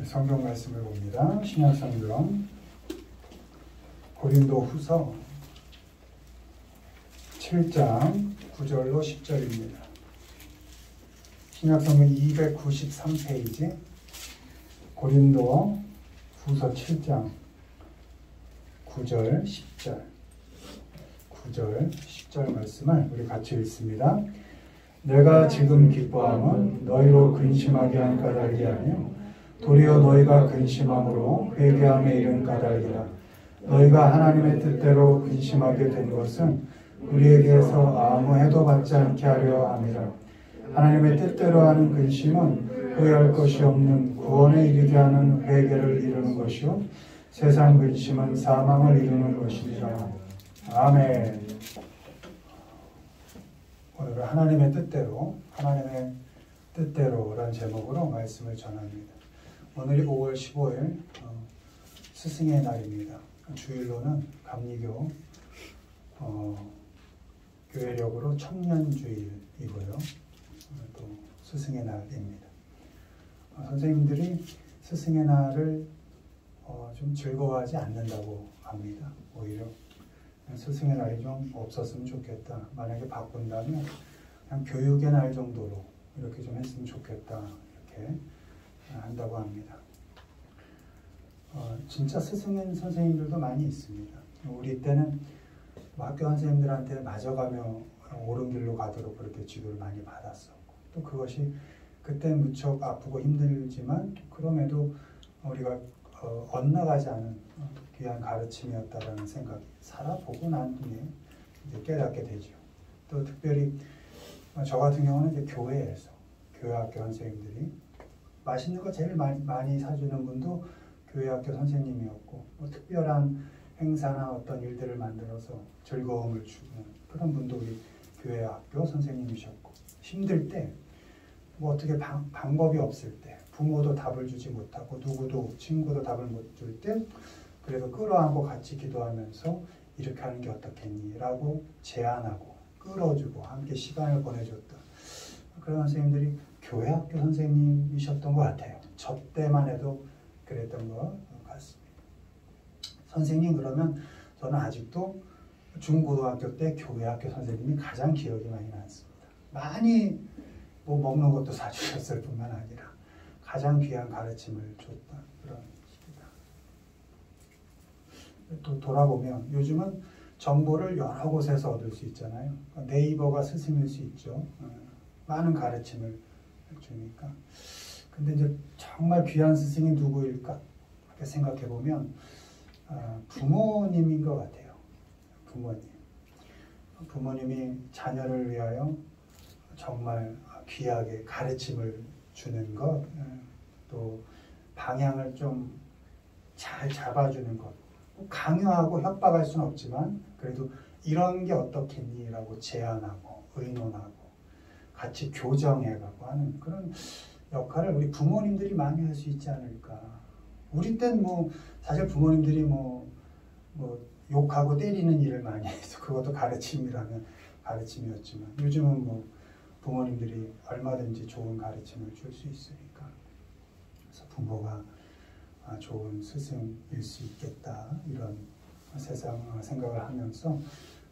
성경 말씀을 봅니다. 신약성경 고린도후서 7장 9절로 10절입니다. 신약성경 293페이지 고린도후서 7장 9절 10절 말씀을 우리 같이 읽습니다. 내가 지금 기뻐함은 너희로 근심하게 한 까닭이 아니요 도리어 너희가 근심함으로 회개함에 이른 까닭이라. 너희가 하나님의 뜻대로 근심하게 된 것은 우리에게서 아무 해도 받지 않게 하려 함이라. 하나님의 뜻대로 하는 근심은 후회할 것이 없는 구원에 이르게 하는 회개를 이루는 것이요 세상 근심은 사망을 이루는 것이니라. 아멘. 오늘은 하나님의 뜻대로라는 제목으로 말씀을 전합니다. 오늘이 5월 15일 스승의 날입니다. 주일로는 감리교 교회력으로 청년주일이고요. 또 스승의 날입니다. 선생님들이 스승의 날을 좀 즐거워하지 않는다고 합니다. 오히려 스승의 날이 좀 없었으면 좋겠다. 만약에 바꾼다면 그냥 교육의 날 정도로 이렇게 좀 했으면 좋겠다. 이렇게 한다고 합니다. 진짜 스승인 선생님들도 많이 있습니다. 우리 때는 학교 선생님들한테 맞아가며 옳은 길로 가도록 그렇게 지도를 많이 받았었고, 또 그것이 그때는 무척 아프고 힘들지만 그럼에도 우리가 엇나가지 않은 귀한 가르침이었다라는 생각이 살아보고 난 후에 이제 깨닫게 되죠. 또 특별히 저 같은 경우는 이제 교회에서 교회학교 선생님들이 맛있는 거 제일 많이 사주는 분도 교회학교 선생님이었고, 뭐 특별한 행사나 어떤 일들을 만들어서 즐거움을 주는 그런 분도 우리 교회학교 선생님이셨고, 힘들 때 뭐 어떻게 방법이 없을 때, 부모도 답을 주지 못하고 누구도 친구도 답을 못 줄 때 그래도 끌어안고 같이 기도하면서 이렇게 하는 게 어떻겠니? 라고 제안하고 끌어주고 함께 시간을 보내줬다. 그런 선생님들이 교회학교 선생님이셨던 것 같아요. 저 때만 해도 그랬던 것 같습니다. 선생님 그러면 저는 아직도 중고등학교 때 교회학교 선생님이 가장 기억이 많이 남습니다. 많이 뭐 먹는 것도 사주셨을 뿐만 아니라 가장 귀한 가르침을 줬다. 그런 식이다. 또 돌아보면 요즘은 정보를 여러 곳에서 얻을 수 있잖아요. 네이버가 스승일 수 있죠. 많은 가르침을 주니까. 근데 이제 정말 귀한 스승이 누구일까? 이렇게 생각해 보면 부모님인 것 같아요. 부모님이 자녀를 위하여 정말 귀하게 가르침을 주는 것, 또 방향을 좀 잘 잡아주는 것. 강요하고 협박할 수는 없지만 그래도 이런 게 어떻겠니? 라고 제안하고 의논하고 같이 교정해가고 하는 그런 역할을 우리 부모님들이 많이 할 수 있지 않을까. 우리 땐 뭐 사실 부모님들이 뭐 욕하고 때리는 일을 많이 해서 그것도 가르침이라면 가르침이었지만 요즘은 뭐 부모님들이 얼마든지 좋은 가르침을 줄 수 있으니까. 그래서 부모가 좋은 스승일 수 있겠다. 이런 세상 생각을 하면서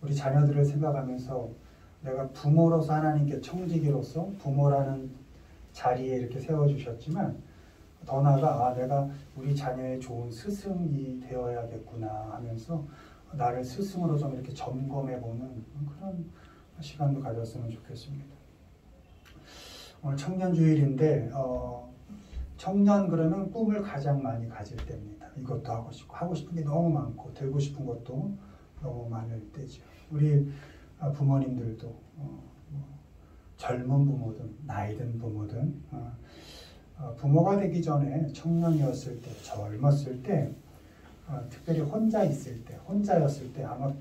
우리 자녀들을 생각하면서 내가 부모로서 하나님께 청지기로서 부모라는 자리에 이렇게 세워주셨지만 더 나아가 내가 우리 자녀의 좋은 스승이 되어야겠구나 하면서 나를 스승으로 좀 이렇게 점검해보는 그런 시간도 가졌으면 좋겠습니다. 오늘 청년주일인데 청년 그러면 꿈을 가장 많이 가질 때입니다. 이것도 하고 싶은 게 너무 많고 되고 싶은 것도 너무 많을 때죠. 우리 부모님들도 젊은 부모든 나이든 부모든 부모가 되기 전에 청년이었을 때, 젊었을 때, 특별히 혼자였을 때 아마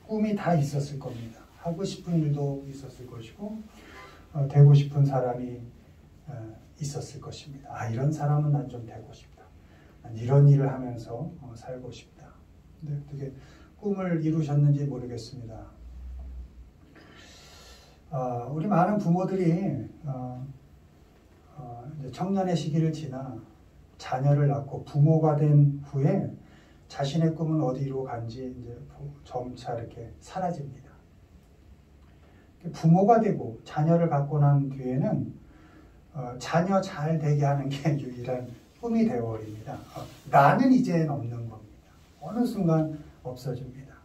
꿈이 다 있었을 겁니다. 하고 싶은 일도 있었을 것이고 되고 싶은 사람이 있었을 것입니다. 이런 사람은 난 좀 되고 싶다. 난 이런 일을 하면서 살고 싶다. 근데 어떻게 꿈을 이루셨는지 모르겠습니다. 우리 많은 부모들이 이제 청년의 시기를 지나 자녀를 낳고 부모가 된 후에 자신의 꿈은 어디로 간지 이제 점차 이렇게 사라집니다. 부모가 되고 자녀를 갖고 난 뒤에는 자녀 잘 되게 하는 게 유일한 꿈이 되어버립니다. 나는 이제는 없는 겁니다. 어느 순간 없어집니다.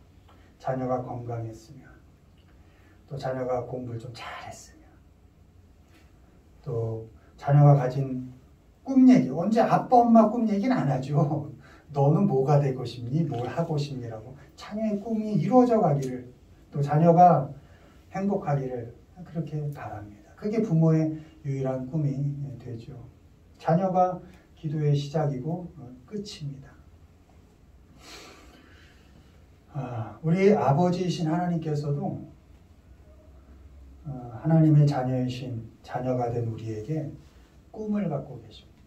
자녀가 건강했으면, 또 자녀가 공부를 좀 잘했으면, 또 자녀가 가진 꿈 얘기, 언제 아빠 엄마 꿈 얘기는 안 하죠. 너는 뭐가 되고 싶니? 뭘 하고 싶니라고. 자녀의 꿈이 이루어져 가기를, 또 자녀가 행복하기를 그렇게 바랍니다. 그게 부모의 유일한 꿈이 되죠. 자녀가 기도의 시작이고 끝입니다. 우리 아버지이신 하나님께서도 하나님의 자녀이신 자녀가 된 우리에게 꿈을 갖고 계십니다.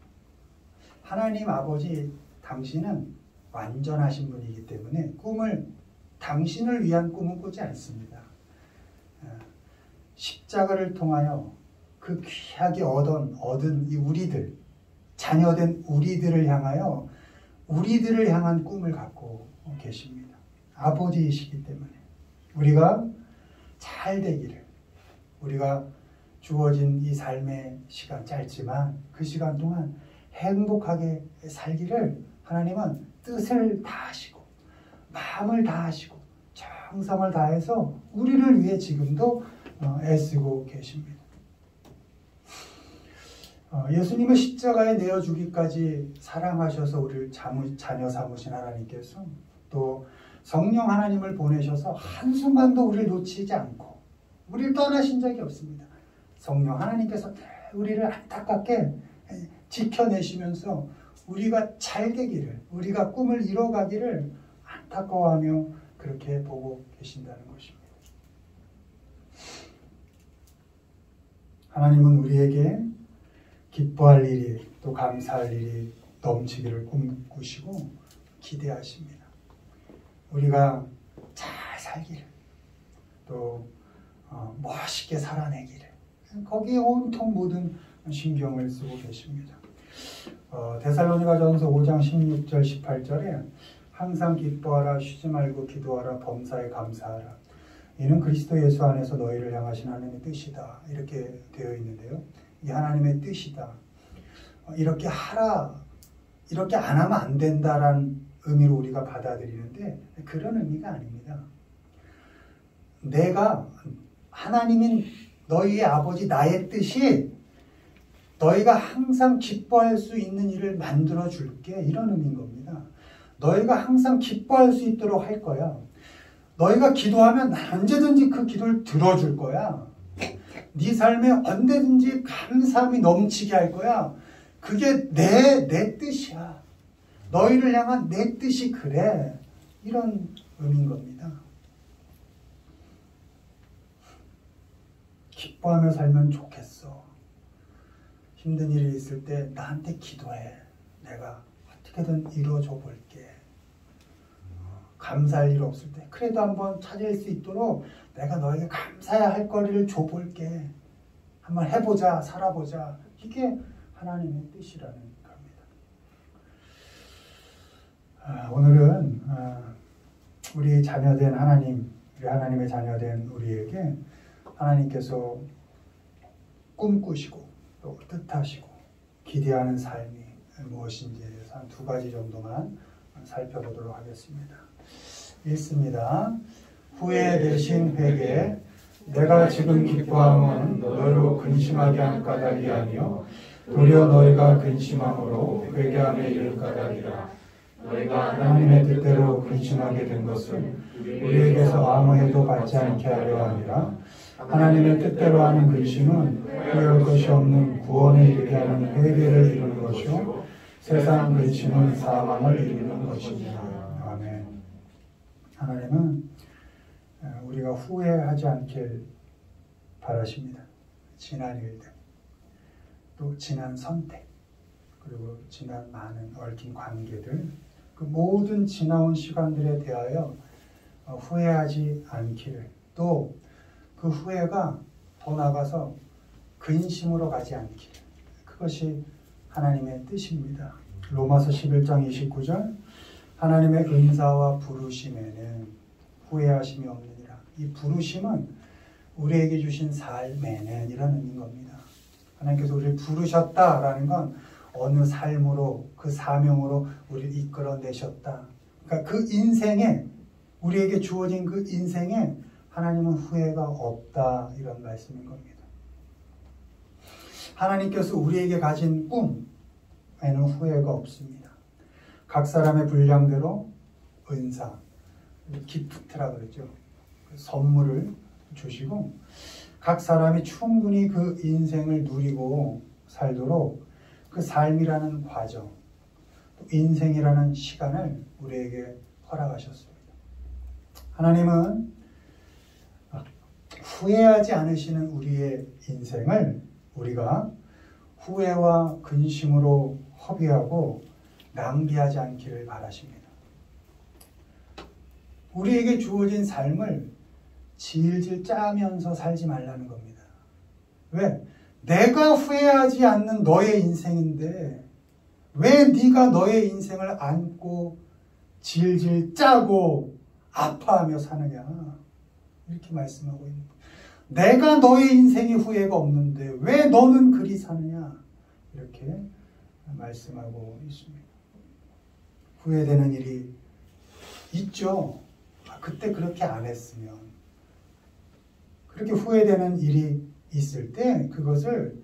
하나님 아버지 당신은 완전하신 분이기 때문에 당신을 위한 꿈은 꾸지 않습니다. 십자가를 통하여 그 귀하게 얻은 이 우리들, 자녀된 우리들을 향한 꿈을 갖고 계십니다. 아버지이시기 때문에 우리가 잘 되기를, 우리가 주어진 이 삶의 시간 짧지만 그 시간 동안 행복하게 살기를 하나님은 뜻을 다하시고 마음을 다하시고 정성을 다해서 우리를 위해 지금도 애쓰고 계십니다. 예수님을 십자가에 내어주기까지 사랑하셔서 우리를 자녀 삼으신 하나님께서 또 성령 하나님을 보내셔서 한순간도 우리를 놓치지 않고 우리를 떠나신 적이 없습니다. 성령 하나님께서 우리를 안타깝게 지켜내시면서 우리가 잘 되기를, 우리가 꿈을 이뤄가기를 안타까워하며 그렇게 보고 계신다는 것입니다. 하나님은 우리에게 기뻐할 일이, 또 감사할 일이 넘치기를 꿈꾸시고 기대하십니다. 우리가 잘 살기를, 또 멋있게 살아내기를, 거기에 온통 모든 신경을 쓰고 계십니다. 데살로니가전서 5장 16절 18절에 항상 기뻐하라, 쉬지 말고 기도하라, 범사에 감사하라. 이는 그리스도 예수 안에서 너희를 향하신 하나님의 뜻이다. 이렇게 되어 있는데요. 이 하나님의 뜻이다. 이렇게 하라, 이렇게 안 하면 안 된다라는 의미로 우리가 받아들이는데 그런 의미가 아닙니다. 하나님인 너희의 아버지 나의 뜻이 너희가 항상 기뻐할 수 있는 일을 만들어 줄게, 이런 의미인 겁니다. 너희가 항상 기뻐할 수 있도록 할 거야. 너희가 기도하면 언제든지 그 기도를 들어줄 거야. 네 삶에 언제든지 감사함이 넘치게 할 거야. 그게 내 뜻이야. 너희를 향한 내 뜻이 그래. 이런 의미인 겁니다. 기뻐하며 살면 좋겠어. 힘든 일이 있을 때 나한테 기도해. 내가 어떻게든 이루어줘 볼게. 감사할 일 없을 때 그래도 한번 찾을 수 있도록 내가 너에게 감사해야 할 거리를 줘볼게. 한번 해보자, 살아보자. 이게 하나님의 뜻이라는 겁니다. 오늘은 우리 자녀된 하나님, 우리 하나님의 자녀된 우리에게 하나님께서 꿈꾸시고 또 뜻하시고 기대하는 삶이 무엇인지에 대해서 한 2가지 정도만 살펴보도록 하겠습니다. 읽습니다. 후회 대신 회개. 내가 지금 기뻐함은 너희로 근심하게 한 까닭이 아니요 도리어 너희가 근심함으로 회개함에 이를 까닭이라. 너희가 하나님의 뜻대로 근심하게 된 것은 우리에게서 아무 해도 받지 않게 하려 함이라. 하나님의 뜻대로 하는 근심은 후회할 것이 없는 구원에 이르게 하는 회개를 이루는 것이요 세상 근심은 사망을 이루는 것입니다. 아멘. 하나님은 우리가 후회하지 않길 바라십니다. 지난 일들, 또 지난 선택, 그리고 지난 많은 얽힌 관계들, 그 모든 지나온 시간들에 대하여 후회하지 않기를, 또 그 후회가 더 나아가서 근심으로 가지 않기를, 그것이 하나님의 뜻입니다. 로마서 11장 29절 하나님의 은사와 부르심에는 후회하심이 없느니라. 이 부르심은 우리에게 주신 삶에는 이라는 의미인 겁니다. 하나님께서 우리를 부르셨다라는 건 어느 삶으로 그 사명으로 우리를 이끌어내셨다. 그러니까 그 인생에 우리에게 주어진 그 인생에 하나님은 후회가 없다 이런 말씀인 겁니다. 하나님께서 우리에게 가진 꿈에는 후회가 없습니다. 각 사람의 분량대로 은사, 기프트라 그러죠. 선물을 주시고 각 사람이 충분히 그 인생을 누리고 살도록 그 삶이라는 과정, 또 인생이라는 시간을 우리에게 허락하셨습니다. 하나님은 후회하지 않으시는 우리의 인생을 우리가 후회와 근심으로 허비하고 낭비하지 않기를 바라십니다. 우리에게 주어진 삶을 질질 짜면서 살지 말라는 겁니다. 왜? 내가 후회하지 않는 너의 인생인데 왜 네가 너의 인생을 안고 질질 짜고 아파하며 사느냐 이렇게 말씀하고 있는 거예요. 내가 너의 인생에 후회가 없는데 왜 너는 그리 사느냐 이렇게 말씀하고 있습니다. 후회되는 일이 있죠. 그때 그렇게 안 했으면. 그렇게 후회되는 일이 있을 때 그것을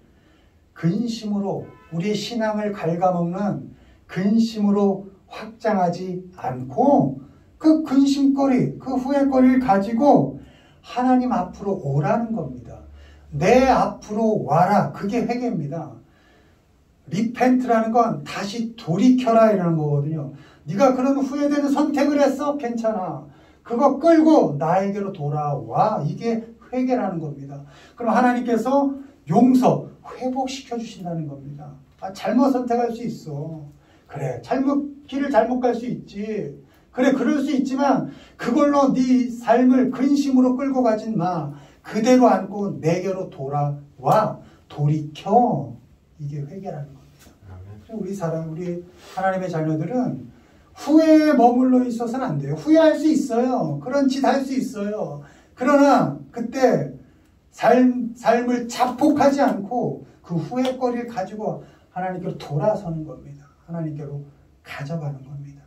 근심으로 우리의 신앙을 갉아먹는 근심으로 확장하지 않고 그 근심거리, 그 후회거리를 가지고 하나님 앞으로 오라는 겁니다. 내 앞으로 와라. 그게 회개입니다. 리펜트라는 건 다시 돌이켜라 이라는 거거든요. 네가 그런 후회되는 선택을 했어? 괜찮아. 그거 끌고 나에게로 돌아와. 이게 회개라는 겁니다. 그럼 하나님께서 용서, 회복시켜 주신다는 겁니다. 잘못 선택할 수 있어. 그래, 길을 잘못 갈 수 있지. 그래, 그럴 수 있지만 그걸로 네 삶을 근심으로 끌고 가진 마. 그대로 안고 내게로 돌아와. 돌이켜. 이게 회개라는 겁니다. 우리 하나님의 자녀들은 후회에 머물러 있어서는 안 돼요. 후회할 수 있어요. 그런 짓 할 수 있어요. 그러나 그때 삶을 자폭하지 않고 그 후회거리를 가지고 하나님께로 돌아서는 겁니다. 하나님께로 가져가는 겁니다.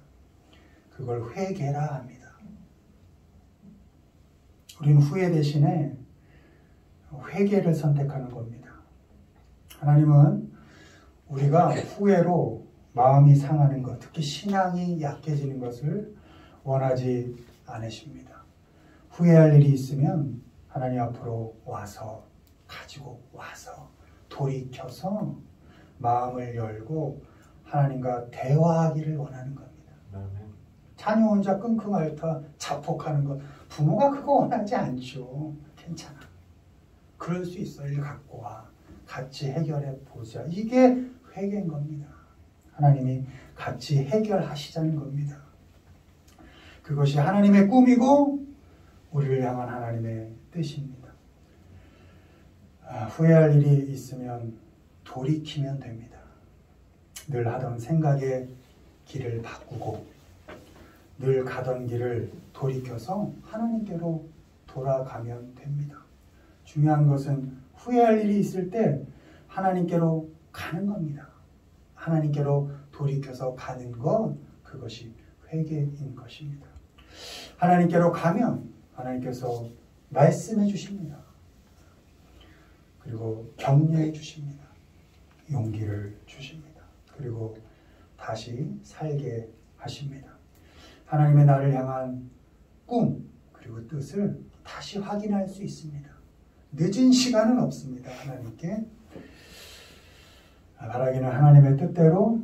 그걸 회개라 합니다. 우리는 후회 대신에 회개를 선택하는 겁니다. 하나님은 우리가 후회로 마음이 상하는 것, 특히 신앙이 약해지는 것을 원하지 않으십니다. 후회할 일이 있으면 하나님 앞으로 와서 가지고 와서 돌이켜서 마음을 열고 하나님과 대화하기를 원하는 겁니다. 자녀 혼자 끙끙 앓다 자폭하는 것, 부모가 그거 원하지 않죠. 괜찮아. 그럴 수 있어. 일 갖고 와. 같이 해결해 보자. 이게 회개인 겁니다. 하나님이 같이 해결하시자는 겁니다. 그것이 하나님의 꿈이고 우리를 향한 하나님의 뜻입니다. 후회할 일이 있으면 돌이키면 됩니다. 늘 하던 생각의 길을 바꾸고 늘 가던 길을 돌이켜서 하나님께로 돌아가면 됩니다. 중요한 것은 후회할 일이 있을 때 하나님께로 가는 겁니다. 하나님께로 돌이켜서 가는 것, 그것이 회개인 것입니다. 하나님께로 가면 하나님께서 말씀해 주십니다. 그리고 격려해 주십니다. 용기를 주십니다. 그리고 다시 살게 하십니다. 하나님의 나를 향한 꿈 그리고 뜻을 다시 확인할 수 있습니다. 늦은 시간은 없습니다. 하나님께 바라기는 하나님의 뜻대로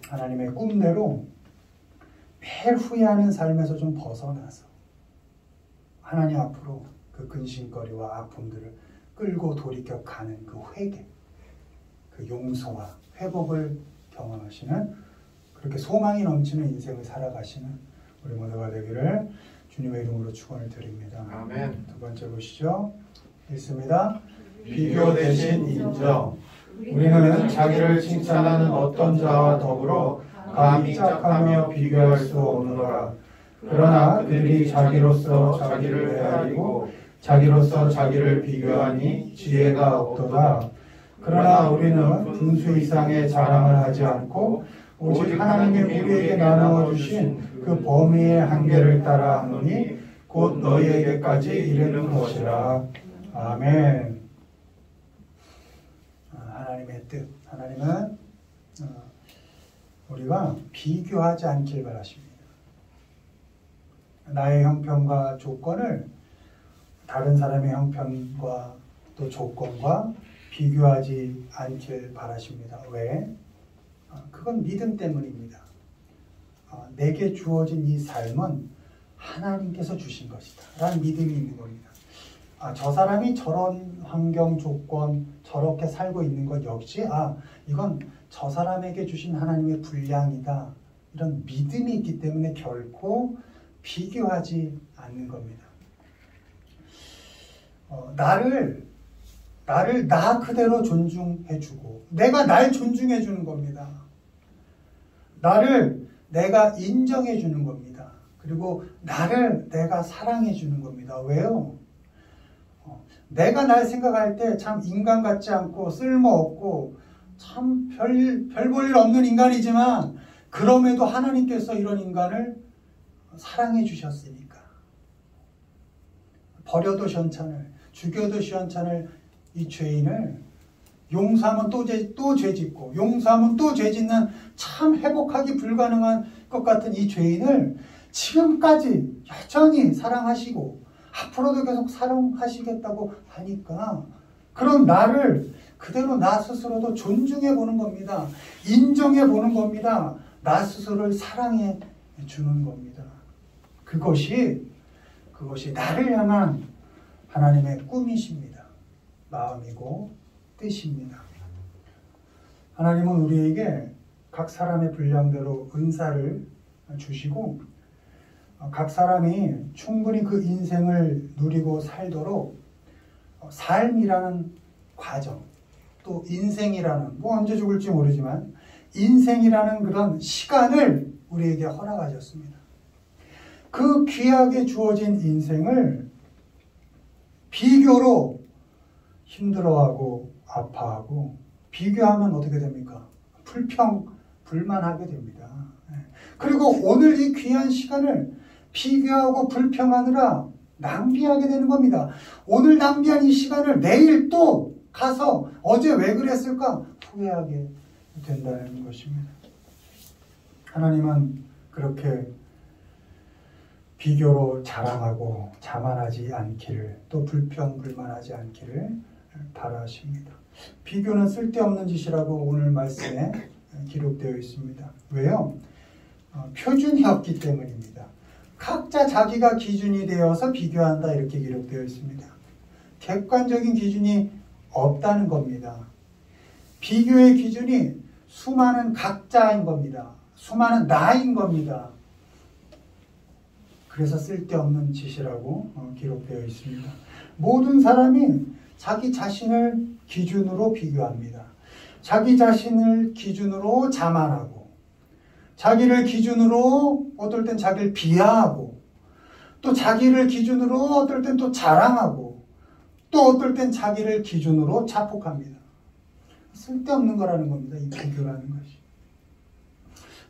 하나님의 꿈대로 매일 후회하는 삶에서 좀 벗어나서 하나님 앞으로 그 근심거리와 아픔들을 끌고 돌이켜 가는 그 회개, 그 용서와 회복을 경험하시는 그렇게 소망이 넘치는 인생을 살아가시는 우리 모두가 되기를 주님의 이름으로 축원을 드립니다. 아멘. 두 번째 보시죠. 읽습니다. 비교 대신 인정, 우리는 자기를 칭찬하는 어떤 자와 더불어 감히 짝하며 비교할 수 없노라. 그러나 그들이 자기로서 자기를 헤아리고 자기로서 자기를 비교하니 지혜가 없도다. 그러나 우리는 분수 이상의 자랑을 하지 않고 오직 하나님이 우리에게 나누어 주신 그 범위의 한계를 따라 하노니 곧 너희에게까지 이르는 것이라. 아멘. 하나님의 뜻. 하나님은 우리가 비교하지 않길 바라십니다. 나의 형편과 조건을 다른 사람의 형편과 또 조건과 비교하지 않길 바라십니다. 왜? 그건 믿음 때문입니다. 내게 주어진 이 삶은 하나님께서 주신 것이다 라는 믿음이 있는 겁니다. 저 사람이 저런 환경 조건 저렇게 살고 있는 것 역시 이건 저 사람에게 주신 하나님의 분량이다 이런 믿음이 있기 때문에 결코 비교하지 않는 겁니다. 나를 나 그대로 존중해주고 내가 날 존중해주는 겁니다. 나를 내가 인정해주는 겁니다. 그리고 나를 내가 사랑해주는 겁니다. 왜요? 내가 날 생각할 때 참 인간 같지 않고 쓸모없고 참 별 볼 일 없는 인간이지만 그럼에도 하나님께서 이런 인간을 사랑해 주셨으니까 버려도 시원찮을 죽여도 시원찮을 이 죄인을 용서하면 또 죄짓고 용서하면 또 죄짓는 참 회복하기 불가능한 것 같은 이 죄인을 지금까지 여전히 사랑하시고 앞으로도 계속 사랑하시겠다고 하니까 그런 나를 그대로 나 스스로도 존중해 보는 겁니다. 인정해 보는 겁니다. 나 스스로를 사랑해 주는 겁니다. 그것이 나를 향한 하나님의 꿈이십니다. 마음이고 뜻입니다. 하나님은 우리에게 각 사람의 분량대로 은사를 주시고 각 사람이 충분히 그 인생을 누리고 살도록 삶이라는 과정 또 인생이라는 언제 죽을지 모르지만 인생이라는 그런 시간을 우리에게 허락하셨습니다. 그 귀하게 주어진 인생을 비교로 힘들어하고 아파하고 비교하면 어떻게 됩니까? 불만하게 됩니다. 그리고 오늘 이 귀한 시간을 비교하고 불평하느라 낭비하게 되는 겁니다. 오늘 낭비한 이 시간을 내일 또 가서 어제 왜 그랬을까 후회하게 된다는 것입니다. 하나님은 그렇게 비교로 자랑하고 자만하지 않기를 또 불평불만하지 않기를 바라십니다. 비교는 쓸데없는 짓이라고 오늘 말씀에 기록되어 있습니다. 왜요? 표준이 없기 때문입니다. 각자 자기가 기준이 되어서 비교한다 이렇게 기록되어 있습니다. 객관적인 기준이 없다는 겁니다. 비교의 기준이 수많은 각자인 겁니다. 수많은 나인 겁니다. 그래서 쓸데없는 짓이라고 기록되어 있습니다. 모든 사람이 자기 자신을 기준으로 비교합니다. 자기 자신을 기준으로 자만하고 자기를 기준으로 어떨 땐 자기를 비하하고 또 자기를 기준으로 어떨 땐 또 자랑하고 또 어떨 땐 자기를 기준으로 자폭합니다. 쓸데없는 거라는 겁니다. 이 비교라는 것이.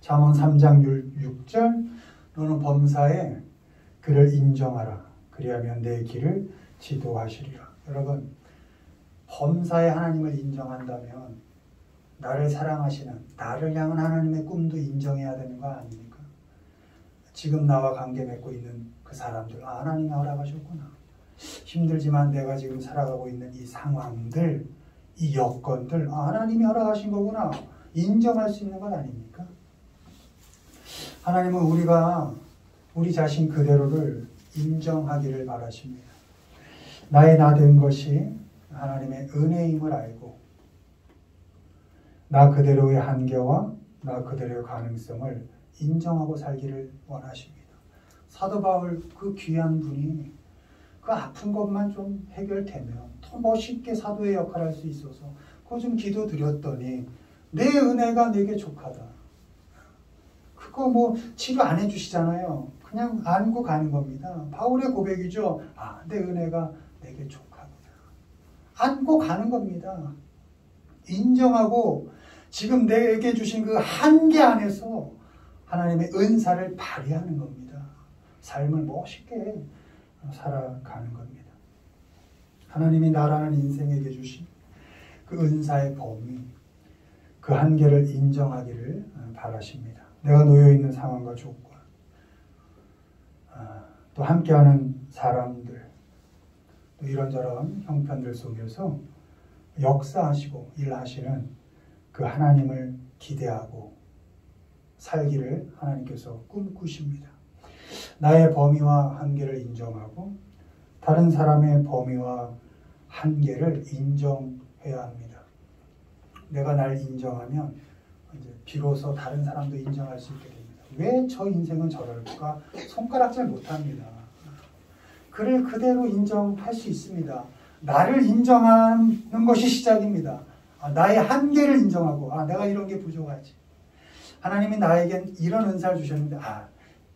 잠언 3장 6절 너는 범사에 그를 인정하라. 그리하면 내 길을 지도하시리라. 여러분 범사에 하나님을 인정한다면 나를 사랑하시는 나를 향한 하나님의 꿈도 인정해야 되는 거 아닙니까? 지금 나와 관계 맺고 있는 그 사람들 하나님이 허락하셨구나. 힘들지만 내가 지금 살아가고 있는 이 상황들 이 여건들 하나님이 허락하신 거구나. 인정할 수 있는 것 아닙니까? 하나님은 우리가 우리 자신 그대로를 인정하기를 바라십니다. 나의 나 된 것이 하나님의 은혜임을 알고 나 그대로의 한계와 나 그대로의 가능성을 인정하고 살기를 원하십니다. 사도 바울 그 귀한 분이 그 아픈 것만 좀 해결되면 더 멋있게 사도의 역할을 할 수 있어서 그거 좀 기도 드렸더니 내 은혜가 내게 족하다. 그거 뭐 치료 안 해주시잖아요. 그냥 안고 가는 겁니다. 바울의 고백이죠. 아, 내 은혜가 내게 족하다. 안고 가는 겁니다. 인정하고 지금 내게 주신 그 한계 안에서 하나님의 은사를 발휘하는 겁니다. 삶을 멋있게 살아가는 겁니다. 하나님이 나라는 인생에게 주신 그 은사의 범위, 그 한계를 인정하기를 바라십니다. 내가 놓여있는 상황과 조건, 또 함께하는 사람들, 또 이런저런 형편들 속에서 역사하시고 일하시는 그 하나님을 기대하고 살기를 하나님께서 꿈꾸십니다. 나의 범위와 한계를 인정하고 다른 사람의 범위와 한계를 인정해야 합니다. 내가 날 인정하면 이제 비로소 다른 사람도 인정할 수 있게 됩니다. 왜 저 인생은 저럴까? 손가락질 못합니다. 그를 그대로 인정할 수 있습니다. 나를 인정하는 것이 시작입니다. 나의 한계를 인정하고 내가 이런 게 부족하지. 하나님이 나에겐 이런 은사를 주셨는데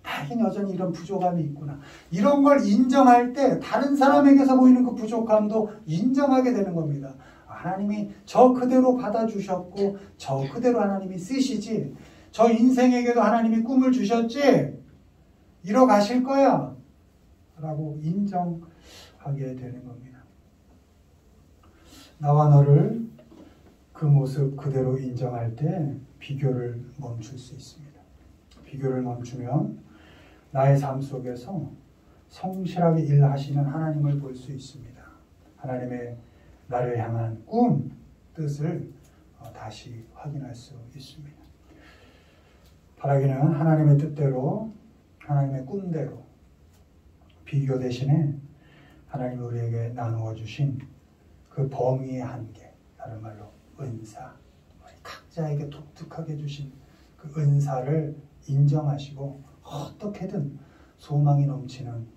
나에겐 여전히 이런 부족함이 있구나. 이런 걸 인정할 때 다른 사람에게서 보이는 그 부족함도 인정하게 되는 겁니다. 하나님이 저 그대로 받아주셨고 저 그대로 하나님이 쓰시지. 저 인생에게도 하나님이 꿈을 주셨지. 이뤄가실 거야. 라고 인정하게 되는 겁니다. 나와 너를 그 모습 그대로 인정할 때 비교를 멈출 수 있습니다. 비교를 멈추면 나의 삶 속에서 성실하게 일하시는 하나님을 볼 수 있습니다. 하나님의 나를 향한 꿈, 뜻을 다시 확인할 수 있습니다. 바라기는 하나님의 뜻대로, 하나님의 꿈대로 비교 대신에 하나님이 우리에게 나누어 주신 그 범위의 한계, 다른 말로 은사, 우리 각자에게 독특하게 주신 그 은사를 인정하시고 어떻게든 소망이 넘치는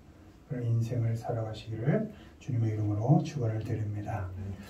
그런 인생을 살아가시기를 주님의 이름으로 축원을 드립니다.